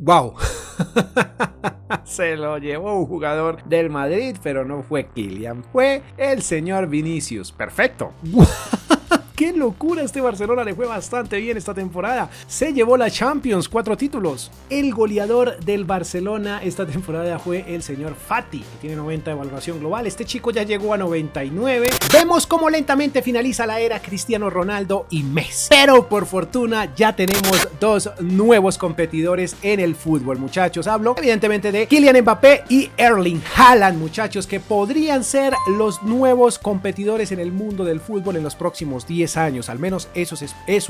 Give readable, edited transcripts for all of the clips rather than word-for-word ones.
¡Wow! Se lo llevó un jugador del Madrid, pero no fue Kylian, fue el señor Vinicius. ¡Perfecto! ¡Qué locura! Este Barcelona le fue bastante bien esta temporada. Se llevó la Champions, 4 títulos. El goleador del Barcelona esta temporada fue el señor Fati, que tiene 90 de evaluación global. Este chico ya llegó a 99. Vemos cómo lentamente finaliza la era Cristiano Ronaldo y Messi. Pero por fortuna ya tenemos dos nuevos competidores en el fútbol, muchachos. Hablo evidentemente de Kylian Mbappé y Erling Haaland, muchachos, que podrían ser los nuevos competidores en el mundo del fútbol en los próximos 10 años, al menos eso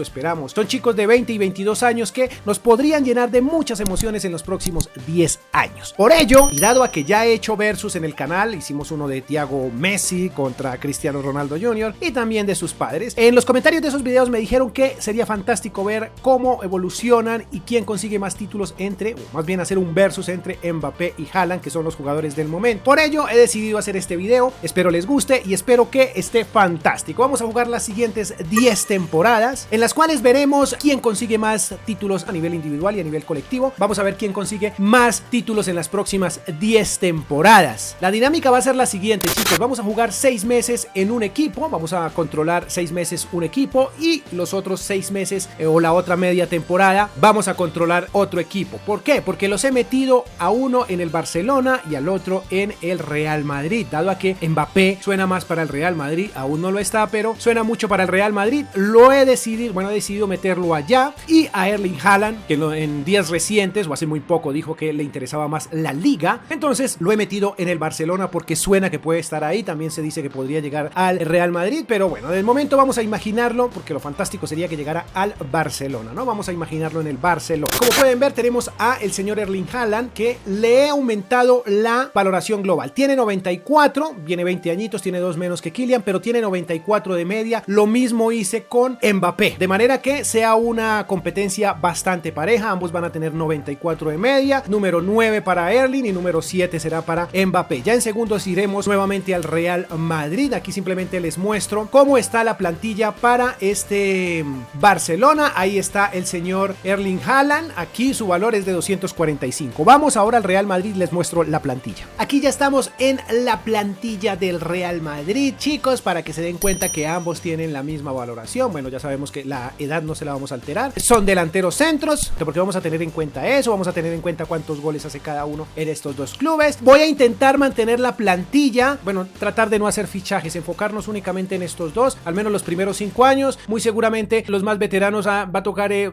esperamos. Son chicos de 20 y 22 años que nos podrían llenar de muchas emociones en los próximos 10 años. Por ello, y dado a que ya he hecho versus en el canal, hicimos uno de Thiago Messi contra Cristiano Ronaldo Jr. y también de sus padres. En los comentarios de esos videos me dijeron que sería fantástico ver cómo evolucionan y quién consigue más títulos o más bien hacer un versus entre Mbappé y Haaland, que son los jugadores del momento. Por ello, he decidido hacer este video. Espero les guste y espero que esté fantástico. Vamos a jugar las siguientes 10 temporadas en las cuales veremos quién consigue más títulos a nivel individual y a nivel colectivo. Vamos a ver quién consigue más títulos en las próximas 10 temporadas. La dinámica va a ser la siguiente, chicos. Vamos a jugar 6 meses en un equipo. Vamos a controlar 6 meses un equipo y los otros 6 meses o la otra media temporada vamos a controlar otro equipo. ¿Por qué? Porque los he metido a uno en el Barcelona y al otro en el Real Madrid. Dado a que Mbappé suena más para el Real Madrid, aún no lo está, pero suena mucho para el Real Madrid, he decidido meterlo allá. Y a Erling Haaland, que en días recientes o hace muy poco dijo que le interesaba más la liga, entonces lo he metido en el Barcelona porque suena que puede estar ahí. También se dice que podría llegar al Real Madrid, pero bueno, de momento vamos a imaginarlo, porque lo fantástico sería que llegara al Barcelona, ¿no? Vamos a imaginarlo en el Barcelona. Como pueden ver, tenemos a el señor Erling Haaland, que le he aumentado la valoración global. Tiene 94, viene 20 añitos, tiene 2 menos que Kylian, pero tiene 94 de media. Lo mismo hice con Mbappé, de manera que sea una competencia bastante pareja. Ambos van a tener 94 de media, número 9 para Erling y número 7 será para Mbappé. Ya en segundos iremos nuevamente al Real Madrid. Aquí simplemente les muestro cómo está la plantilla para este Barcelona. Ahí está el señor Erling Haaland, aquí su valor es de 245. Vamos ahora al Real Madrid, les muestro la plantilla. Aquí ya estamos en la plantilla del Real Madrid, chicos, para que se den cuenta que ambos tienen la misma valoración. Bueno, ya sabemos que la edad no se la vamos a alterar. Son delanteros centros, porque vamos a tener en cuenta eso, vamos a tener en cuenta cuántos goles hace cada uno en estos dos clubes. Voy a intentar mantener la plantilla, bueno, tratar de no hacer fichajes, enfocarnos únicamente en estos dos, al menos los primeros 5 años. Muy seguramente los más veteranos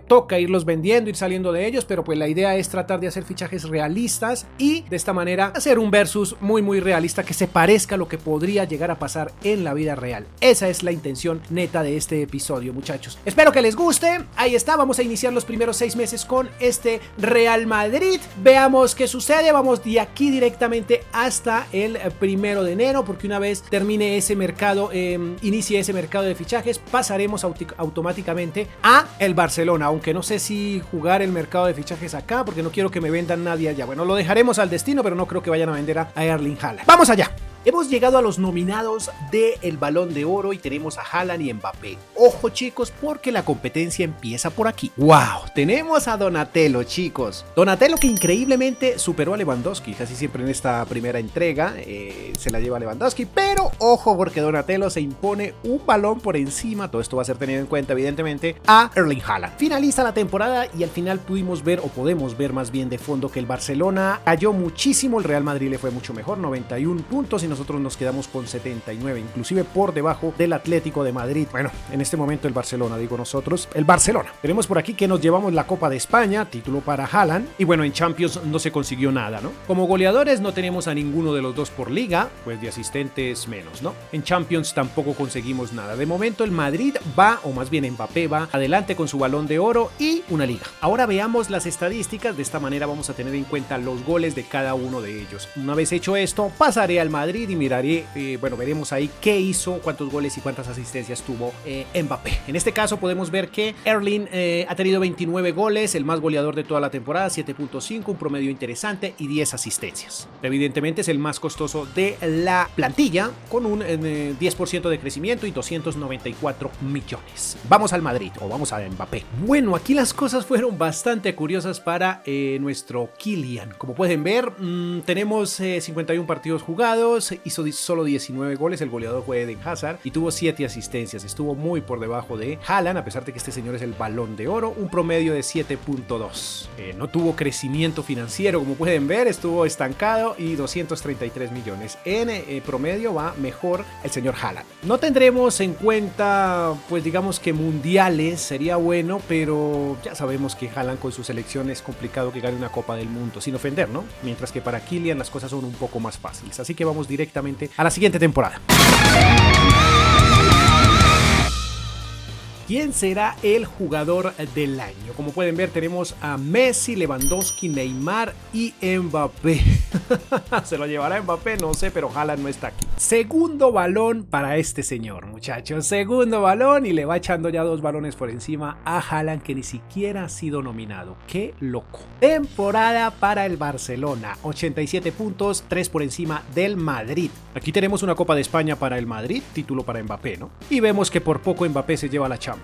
toca irlos vendiendo, ir saliendo de ellos, pero pues la idea es tratar de hacer fichajes realistas y de esta manera hacer un versus muy realista que se parezca a lo que podría llegar a pasar en la vida real. Esa es la intención neta de este episodio, muchachos. Espero que les guste. Ahí está, vamos a iniciar los primeros 6 meses con este Real Madrid. Veamos qué sucede. Vamos de aquí directamente hasta el 1 de enero, porque una vez termine ese mercado, inicie ese mercado de fichajes, pasaremos automáticamente a el Barcelona, aunque no sé si jugar el mercado de fichajes acá, porque no quiero que me vendan nadie allá. Bueno, lo dejaremos al destino, pero no creo que vayan a vender a Erling Haaland. ¡Vamos allá! Hemos llegado a los nominados del Balón de Oro y tenemos a Haaland y Mbappé. Ojo, chicos, porque la competencia empieza por aquí. ¡Wow! Tenemos a Donatello, chicos. Donatello, que increíblemente superó a Lewandowski. Casi siempre en esta primera entrega se la lleva a Lewandowski. Pero ojo, porque Donatello se impone un balón por encima. Todo esto va a ser tenido en cuenta, evidentemente, a Erling Haaland. Finaliza la temporada y al final podemos ver más bien de fondo que el Barcelona cayó muchísimo. El Real Madrid le fue mucho mejor, 91 puntos, y nosotros nos quedamos con 79, inclusive por debajo del Atlético de Madrid. Bueno, en este momento el Barcelona, el Barcelona. Tenemos por aquí que nos llevamos la Copa de España, título para Haaland, y bueno, en Champions no se consiguió nada, ¿no? Como goleadores no tenemos a ninguno de los dos por liga, pues de asistentes menos, ¿no? En Champions tampoco conseguimos nada. De momento el Madrid va, o más bien Mbappé va adelante con su Balón de Oro y una liga. Ahora veamos las estadísticas. De esta manera vamos a tener en cuenta los goles de cada uno de ellos. Una vez hecho esto, pasaré al Madrid Madrid y miraré, bueno, veremos ahí qué hizo, cuántos goles y cuántas asistencias tuvo Mbappé. En este caso podemos ver que Erling ha tenido 29 goles, el más goleador de toda la temporada, 7.5, un promedio interesante y 10 asistencias. Evidentemente es el más costoso de la plantilla, con un 10% de crecimiento y 294 millones. Vamos al Madrid, o vamos a Mbappé. Bueno, aquí las cosas fueron bastante curiosas para nuestro Kylian. Como pueden ver, tenemos 51 partidos jugados, hizo solo 19 goles, el goleador fue Eden Hazard y tuvo 7 asistencias. Estuvo muy por debajo de Haaland, a pesar de que este señor es el Balón de Oro, un promedio de 7.2. No tuvo crecimiento financiero, como pueden ver, estuvo estancado y 233 millones. En promedio va mejor el señor Haaland. No tendremos en cuenta, pues digamos que mundiales, sería bueno, pero ya sabemos que Haaland con su selección es complicado que gane una Copa del Mundo, sin ofender, ¿no? Mientras que para Kylian las cosas son un poco más fáciles. Así que vamos directamente a la siguiente temporada. ¿Quién será el jugador del año? Como pueden ver, tenemos a Messi, Lewandowski, Neymar y Mbappé. ¿Se lo llevará Mbappé? No sé, pero Haaland no está aquí. Segundo balón para este señor, muchachos. Segundo balón y le va echando ya 2 balones por encima a Haaland, que ni siquiera ha sido nominado. ¡Qué loco! Temporada para el Barcelona. 87 puntos, 3 por encima del Madrid. Aquí tenemos una Copa de España para el Madrid, título para Mbappé, ¿no? Y vemos que por poco Mbappé se lleva la Champions.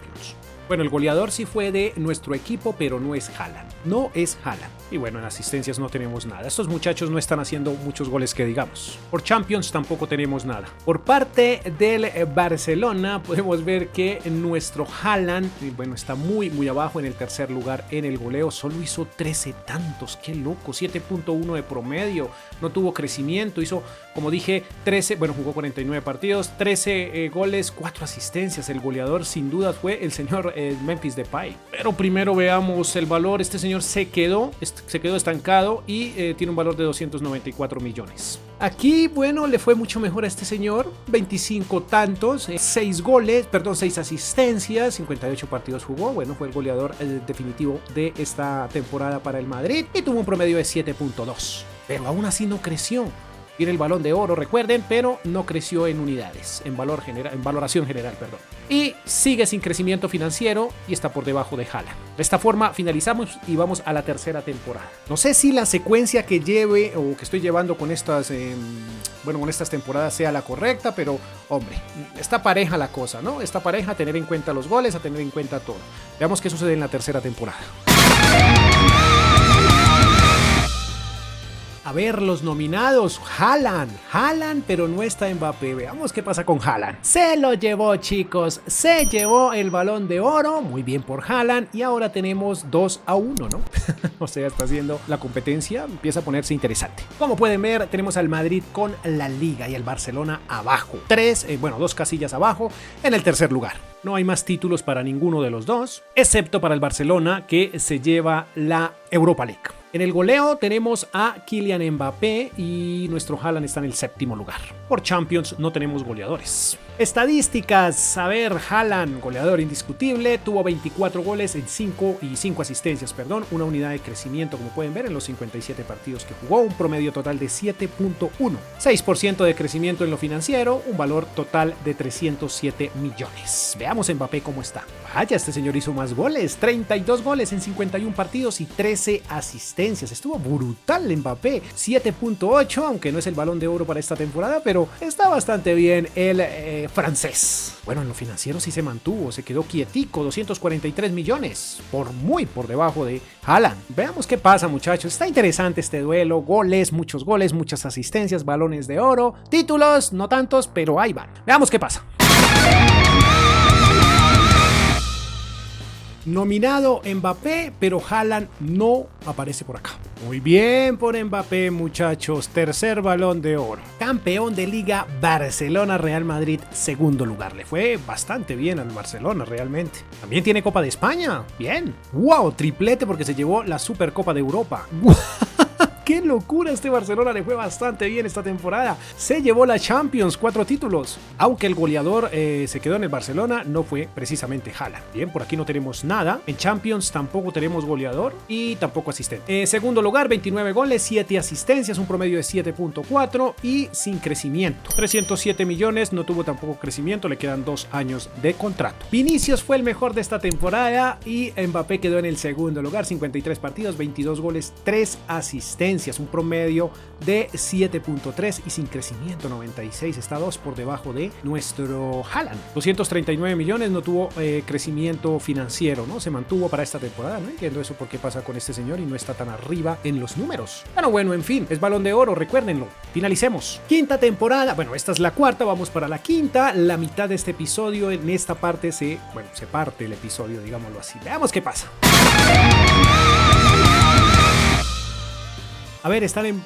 Bueno, el goleador sí fue de nuestro equipo, pero no es Haaland. No es Haaland. Y bueno, en asistencias no tenemos nada. Estos muchachos no están haciendo muchos goles que digamos. Por Champions tampoco tenemos nada. Por parte del Barcelona podemos ver que nuestro Haaland, bueno, está muy abajo en el tercer lugar en el goleo. Solo hizo 13 tantos. Qué loco. 7.1 de promedio. No tuvo crecimiento. Hizo, como dije, 13, bueno, jugó 49 partidos, 13 goles, 4 asistencias. El goleador sin duda fue el señor Memphis Depay. Pero primero veamos el valor. Este señor se quedó estancado y tiene un valor de 294 millones. Aquí, bueno, le fue mucho mejor a este señor. 25 tantos, 6 asistencias, 58 partidos jugó. Bueno, fue el goleador definitivo de esta temporada para el Madrid y tuvo un promedio de 7.2. Pero aún así no creció. Tiene el Balón de Oro, recuerden, pero no creció en unidades, en valoración general, perdón. Y sigue sin crecimiento financiero y está por debajo de Haaland. De esta forma finalizamos y vamos a la tercera temporada. No sé si la secuencia que lleve o que estoy llevando con estas, con estas temporadas sea la correcta, pero hombre, está pareja la cosa, ¿no? Está pareja, a tener en cuenta los goles, a tener en cuenta todo. Veamos qué sucede en la tercera temporada. A ver, los nominados, Haaland, pero no está Mbappé. Veamos qué pasa con Haaland. Se lo llevó, chicos, se llevó el Balón de Oro, muy bien por Haaland, y ahora tenemos 2-1, ¿no? O sea, está haciendo la competencia, empieza a ponerse interesante. Como pueden ver, tenemos al Madrid con la Liga y el Barcelona abajo. 2 casillas abajo en el tercer lugar. No hay más títulos para ninguno de los dos, excepto para el Barcelona, que se lleva la Europa League. En el goleo tenemos a Kylian Mbappé y nuestro Haaland está en el séptimo lugar. Por Champions no tenemos goleadores. Estadísticas, a ver, Haaland, goleador indiscutible, tuvo 24 goles en 5 asistencias, una unidad de crecimiento, como pueden ver, en los 57 partidos que jugó, un promedio total de 7.1, 6% de crecimiento en lo financiero, un valor total de 307 millones. Veamos Mbappé cómo está. Vaya, este señor hizo más goles, 32 goles en 51 partidos y 13 asistencias. Estuvo brutal Mbappé, 7.8, aunque no es el Balón de Oro para esta temporada, pero está bastante bien el francés. Bueno, en lo financiero sí se mantuvo, se quedó quietico, 243 millones, muy por debajo de Haaland. Veamos qué pasa, muchachos. Está interesante este duelo, muchos goles, muchas asistencias, balones de oro, títulos, no tantos, pero ahí van. Veamos qué pasa. Nominado Mbappé, pero Haaland no aparece por acá. Muy bien por Mbappé, muchachos. Tercer Balón de Oro. Campeón de Liga, Barcelona, Real Madrid, segundo lugar. Le fue bastante bien al Barcelona, realmente. También tiene Copa de España. Bien. ¡Wow! Triplete porque se llevó la Supercopa de Europa. ¡Qué ¡Qué locura! Este Barcelona le fue bastante bien esta temporada. Se llevó la Champions, 4 títulos. Aunque el goleador se quedó en el Barcelona, no fue precisamente Haaland. Bien, por aquí no tenemos nada. En Champions tampoco tenemos goleador y tampoco asistente. Segundo lugar, 29 goles, 7 asistencias, un promedio de 7.4 y sin crecimiento. 307 millones, no tuvo tampoco crecimiento, le quedan 2 años de contrato. Vinicius fue el mejor de esta temporada y Mbappé quedó en el segundo lugar, 53 partidos, 22 goles, 3 asistencias, un promedio de 7.3 y sin crecimiento, 96, está 2 por debajo de nuestro Haaland. 239 millones, no tuvo crecimiento financiero, ¿no? Se mantuvo para esta temporada, no entiendo eso por qué pasa con este señor y no está tan arriba en los números. Pero bueno, en fin, es Balón de Oro, recuérdenlo. Finalicemos. Quinta temporada, bueno, esta es la cuarta, vamos para la quinta, la mitad de este episodio, en esta parte se parte el episodio, digámoslo así. Veamos qué pasa. A ver, están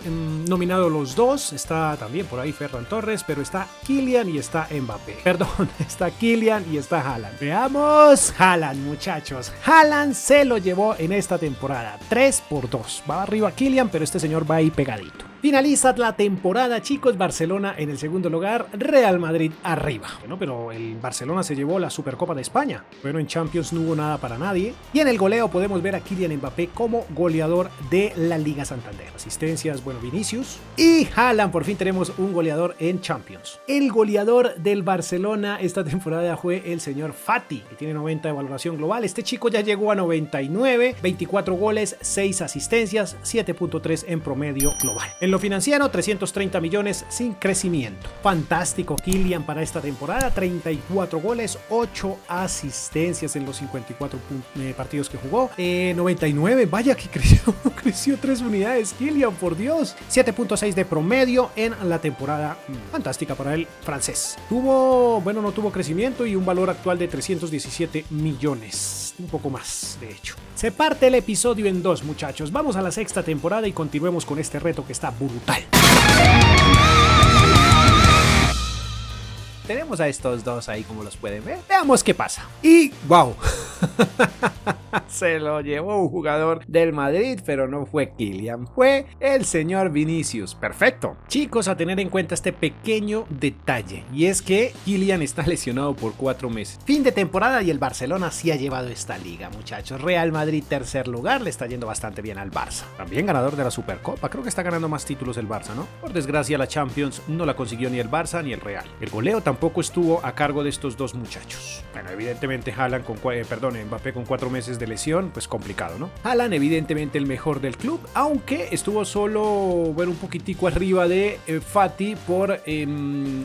nominados los dos, está también por ahí Ferran Torres, pero está Kylian y está Mbappé. Perdón, está Kylian y está Haaland. Veamos Haaland, muchachos. Haaland se lo llevó en esta temporada, 3-2. Va arriba Kylian, pero este señor va ahí pegadito. Finaliza la temporada, chicos. Barcelona en el segundo lugar, Real Madrid arriba. Bueno, pero el Barcelona se llevó la Supercopa de España. Bueno, en Champions no hubo nada para nadie. Y en el goleo podemos ver a Kylian Mbappé como goleador de la Liga Santander. Asistencias, bueno, Vinicius. Y Haaland, por fin tenemos un goleador en Champions. El goleador del Barcelona esta temporada fue el señor Fati, que tiene 90 de valoración global. Este chico ya llegó a 99, 24 goles, 6 asistencias, 7.3 en promedio global. En lo financiero, 330 millones sin crecimiento. Fantástico Kylian para esta temporada, 34 goles, 8 asistencias en los 54 partidos que jugó. 99, vaya que creció 3 unidades Kylian, por Dios. 7.6 de promedio en la temporada. Fantástica para el francés. No tuvo crecimiento y un valor actual de 317 millones. Un poco más, de hecho. Se parte el episodio en 2, muchachos. Vamos a la sexta temporada y continuemos con este reto que está brutal. Tenemos a estos dos ahí, como los pueden ver. Veamos qué pasa. Y wow. Se lo llevó un jugador del Madrid, pero no fue Kylian, fue el señor Vinicius. Perfecto. Chicos, a tener en cuenta este pequeño detalle, y es que Kylian está lesionado por 4 meses. Fin de temporada y el Barcelona sí ha llevado esta liga, muchachos. Real Madrid tercer lugar, le está yendo bastante bien al Barça. También ganador de la Supercopa, creo que está ganando más títulos el Barça, ¿no? Por desgracia la Champions no la consiguió ni el Barça ni el Real. El goleo tampoco estuvo a cargo de estos dos muchachos. Bueno, evidentemente Mbappé con 4 meses de lesión, pues complicado, ¿no? Haaland evidentemente el mejor del club, aunque estuvo solo, un poquitico arriba de Fati por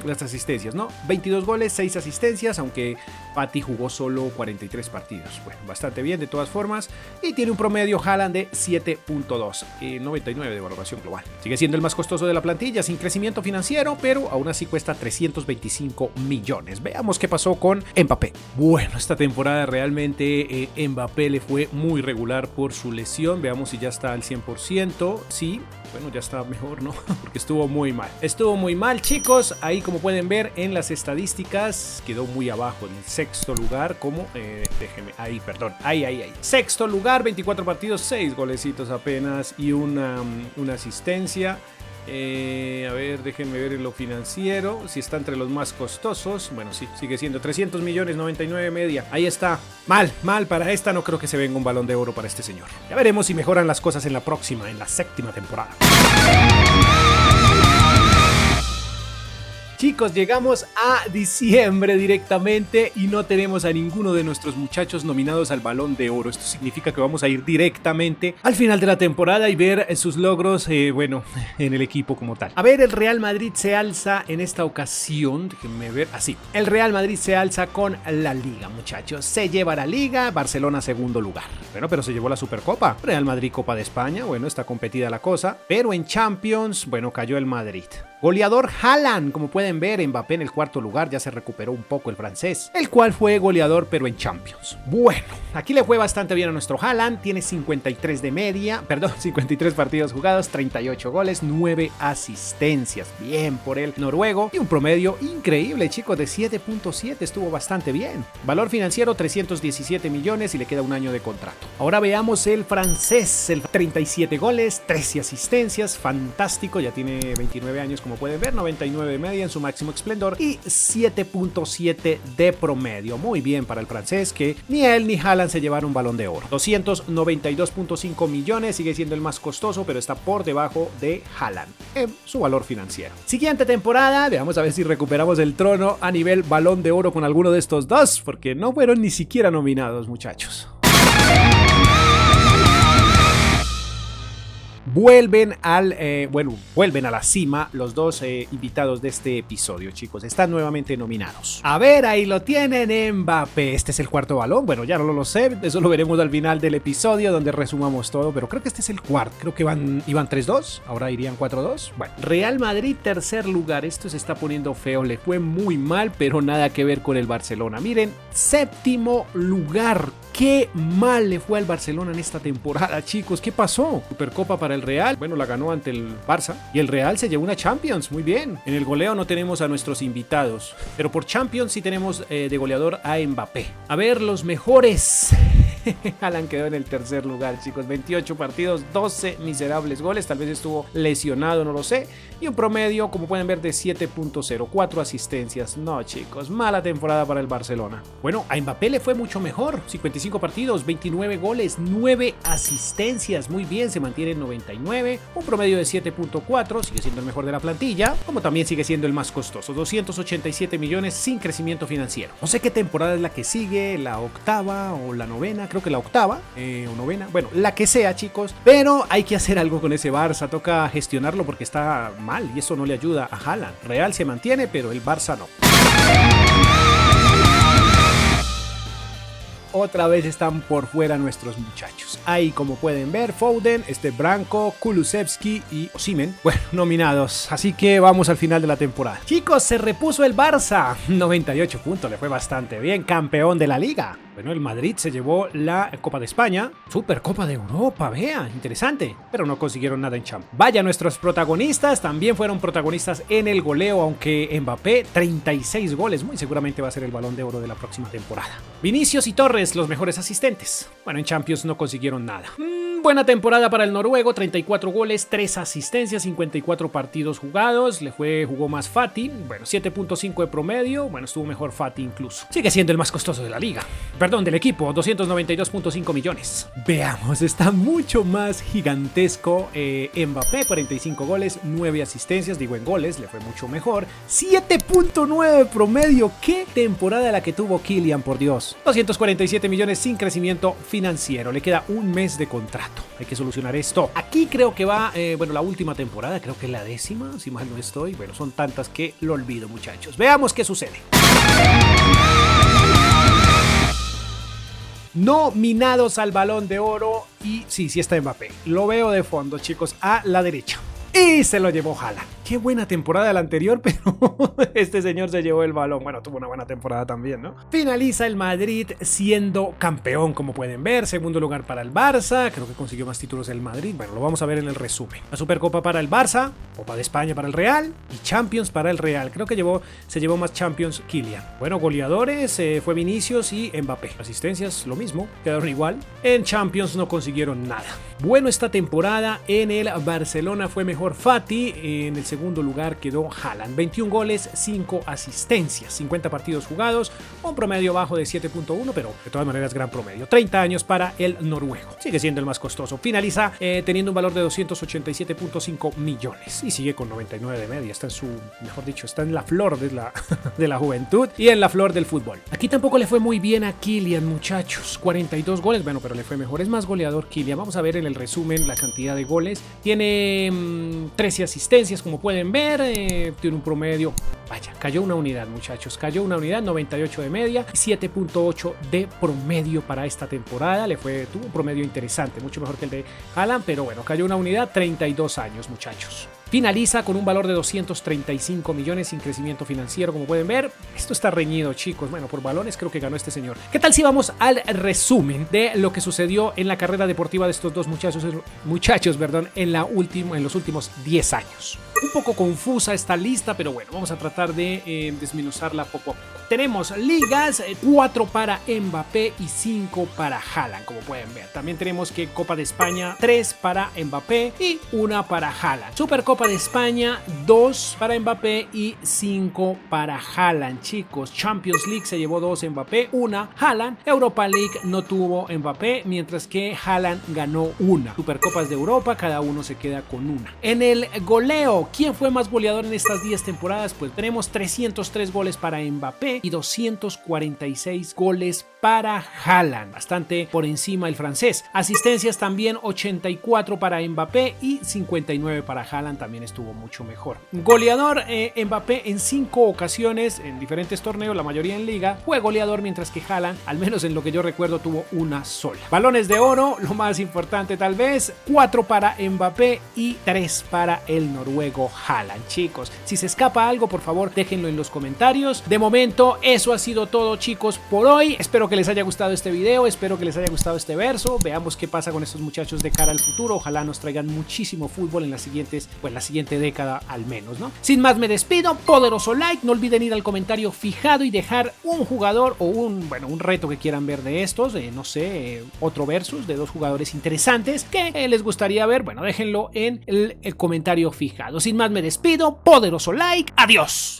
las asistencias, ¿no? 22 goles, 6 asistencias, aunque Fati jugó solo 43 partidos. Bueno, bastante bien de todas formas, y tiene un promedio Haaland de 7.2, 99 de valoración global. Sigue siendo el más costoso de la plantilla, sin crecimiento financiero, pero aún así cuesta 325 millones. Veamos qué pasó con Mbappé. Bueno, esta temporada realmente Mbappé le fue muy regular por su lesión. Veamos si ya está al 100%. Sí, ya está mejor, ¿no? Porque estuvo muy mal. Estuvo muy mal, chicos. Ahí, como pueden ver en las estadísticas, quedó muy abajo, en el sexto lugar. Ahí. Sexto lugar, 24 partidos, 6 golecitos apenas y una asistencia. A ver, déjenme ver en lo financiero si está entre los más costosos. Bueno, sí, sigue siendo 300 millones, 99 media. Ahí está. Mal para esta. No creo que se venga un Balón de Oro para este señor. Ya veremos si mejoran las cosas en la próxima, en la séptima temporada. Chicos, llegamos a diciembre directamente y no tenemos a ninguno de nuestros muchachos nominados al Balón de Oro. Esto significa que vamos a ir directamente al final de la temporada y ver sus logros, en el equipo como tal. A ver, el Real Madrid se alza en esta ocasión. Déjenme ver, así. El Real Madrid se alza con la Liga, muchachos. Se lleva la Liga, Barcelona segundo lugar. Bueno, pero se llevó la Supercopa. Real Madrid Copa de España, está competida la cosa. Pero en Champions, cayó el Madrid. Goleador Haaland, como pueden ver, Mbappé en el cuarto lugar, ya se recuperó un poco el francés, el cual fue goleador pero en Champions. Bueno, aquí le fue bastante bien a nuestro Haaland, tiene 53 de media, 53 partidos jugados, 38 goles, 9 asistencias, bien por el noruego y un promedio increíble, chicos, de 7.7, estuvo bastante bien. Valor financiero 317 millones y le queda un año de contrato. Ahora veamos el francés, el 37 goles, 13 asistencias, fantástico, ya tiene 29 años como pueden ver, 99 de media en su máximo esplendor y 7.7 de promedio. Muy bien para el francés, que ni él ni Haaland se llevaron un balón de oro. 292.5 millones, sigue siendo el más costoso, pero está por debajo de Haaland en su valor financiero. Siguiente temporada, veamos a ver si recuperamos el trono a nivel balón de oro con alguno de estos dos, porque no fueron ni siquiera nominados, muchachos. Vuelven a la cima los dos invitados de este episodio, chicos. Están nuevamente nominados. A ver, ahí lo tienen, Mbappé. Este es el cuarto balón. Bueno, ya no lo sé. Eso lo veremos al final del episodio, donde resumamos todo. Pero creo que este es el cuarto. Creo que iban 3-2. Ahora irían 4-2. Bueno, Real Madrid, tercer lugar. Esto se está poniendo feo. Le fue muy mal, pero nada que ver con el Barcelona. Miren, séptimo lugar. Qué mal le fue al Barcelona en esta temporada, chicos. ¿Qué pasó? Supercopa para el Real. Bueno, la ganó ante el Barça. Y el Real se llevó una Champions. Muy bien. En el goleo no tenemos a nuestros invitados. Pero por Champions sí tenemos de goleador a Mbappé. A ver, los mejores. Haaland quedó en el tercer lugar, chicos. 28 partidos, 12 miserables goles. Tal vez estuvo lesionado, no lo sé. Y un promedio, como pueden ver, de 7.0. 4 asistencias. No, chicos, mala temporada para el Barcelona. Bueno, a Mbappé le fue mucho mejor. 55 partidos, 29 goles, 9 asistencias. Muy bien, se mantiene en 99. Un promedio de 7.4. Sigue siendo el mejor de la plantilla, como también sigue siendo el más costoso. 287 millones sin crecimiento financiero. No sé qué temporada es la que sigue, la octava o la novena. Creo que la octava o novena, bueno, la que sea, chicos, pero hay que hacer algo con ese Barça, toca gestionarlo porque está mal y eso no le ayuda a Haaland. Real se mantiene, pero el Barça no. Otra vez están por fuera nuestros muchachos. Ahí, como pueden ver, Foden, Branco, Kulusevski y Osimhen, bueno, nominados. Así que vamos al final de la temporada. Chicos, se repuso el Barça. 98 puntos, le fue bastante bien. Campeón de la Liga. Bueno, el Madrid se llevó la Copa de España, Supercopa de Europa, vea, interesante, pero no consiguieron nada en Champions. Vaya, nuestros protagonistas también fueron protagonistas en el goleo, aunque Mbappé, 36 goles, muy seguramente va a ser el Balón de Oro de la próxima temporada. Vinicius y Torres, los mejores asistentes. Bueno, en Champions no consiguieron nada. Buena temporada para el noruego, 34 goles, 3 asistencias, 54 partidos jugados, jugó más Fati, bueno, 7.5 de promedio, bueno, estuvo mejor Fati incluso. Sigue siendo el más costoso de la liga, perdón, del equipo, 292.5 millones. Veamos, está mucho más gigantesco Mbappé, 45 goles, 9 asistencias, digo en goles, le fue mucho mejor, 7.9 de promedio, qué temporada la que tuvo Kylian, por Dios. 247 millones sin crecimiento financiero, le queda un mes de contrato. Hay que solucionar esto. Aquí creo que va, la última temporada, creo que es la 10ª, si mal no estoy. Bueno, son tantas que lo olvido, muchachos. Veamos qué sucede. Nominados al Balón de Oro y sí está Mbappé. Lo veo de fondo, chicos, a la derecha. Y se lo llevó Haaland. Qué buena temporada la anterior, pero este señor se llevó el balón. Bueno, tuvo una buena temporada también, ¿no? Finaliza el Madrid siendo campeón, como pueden ver. Segundo lugar para el Barça. Creo que consiguió más títulos el Madrid. Bueno, lo vamos a ver en el resumen. La Supercopa para el Barça, Copa de España para el Real y Champions para el Real. Creo que se llevó más Champions Kylian. Bueno, goleadores fue Vinicius y Mbappé. Asistencias, lo mismo, quedaron igual. En Champions no consiguieron nada. Bueno, esta temporada en el Barcelona fue mejor Fati. En el segundo lugar quedó Haaland, 21 goles, 5 asistencias, 50 partidos jugados, un promedio bajo de 7.1, pero de todas maneras gran promedio. 30 años para el noruego, sigue siendo el más costoso. Finaliza teniendo un valor de 287.5 millones y sigue con 99 de media. Está en su, mejor dicho, está en la flor de la juventud y en la flor del fútbol. Aquí tampoco le fue muy bien a Kylian, muchachos. 42 goles, bueno, pero le fue mejor. Es más goleador Kylian. Vamos a ver en el resumen la cantidad de goles. Tiene 13 asistencias, como pueden ver, tiene un promedio, vaya, cayó una unidad, muchachos, cayó una unidad, 98 de media, 7.8 de promedio para esta temporada, tuvo un promedio interesante, mucho mejor que el de Haaland, pero bueno, cayó una unidad, 32 años, muchachos. finaliza con un valor de 235 millones sin crecimiento financiero, como pueden ver. Esto está reñido, chicos. Bueno, por balones creo que ganó este señor. ¿Qué tal si vamos al resumen de lo que sucedió en la carrera deportiva de estos dos muchachos, en los últimos 10 años? Un poco confusa esta lista, pero bueno, vamos a tratar de desmenuzarla poco a poco. Tenemos ligas, 4 para Mbappé y 5 para Haaland, como pueden ver. También tenemos que Copa de España, 3 para Mbappé y 1 para Haaland. Supercopa de España, 2 para Mbappé y 5 para Haaland, chicos. Champions League se llevó 2 Mbappé, 1 Haaland. Europa League no tuvo Mbappé, mientras que Haaland ganó 1. Supercopas de Europa, cada uno se queda con 1. En el goleo, ¿quién fue más goleador en estas 10 temporadas? Pues tenemos 303 goles para Mbappé y 246 goles para Haaland, bastante por encima el francés. Asistencias también 84 para Mbappé y 59 para Haaland, también estuvo mucho mejor. Goleador, Mbappé en 5 ocasiones en diferentes torneos, la mayoría en liga, fue goleador, mientras que Haaland, al menos en lo que yo recuerdo, tuvo una sola. Balones de oro, lo más importante tal vez, 4 para Mbappé y 3 para el noruego Haaland. Chicos, si se escapa algo, por favor déjenlo en los comentarios. De momento eso ha sido todo, chicos, por hoy. Espero que les haya gustado este video, espero que les haya gustado este verso. Veamos qué pasa con estos muchachos de cara al futuro. Ojalá nos traigan muchísimo fútbol en la siguiente década al menos, ¿no? Sin más me despido, poderoso like, no olviden ir al comentario fijado y dejar un jugador o un reto que quieran ver de estos, no sé, otro versus de 2 jugadores interesantes que les gustaría ver. Bueno, déjenlo en el comentario fijado. Sin más me despido, poderoso like, adiós.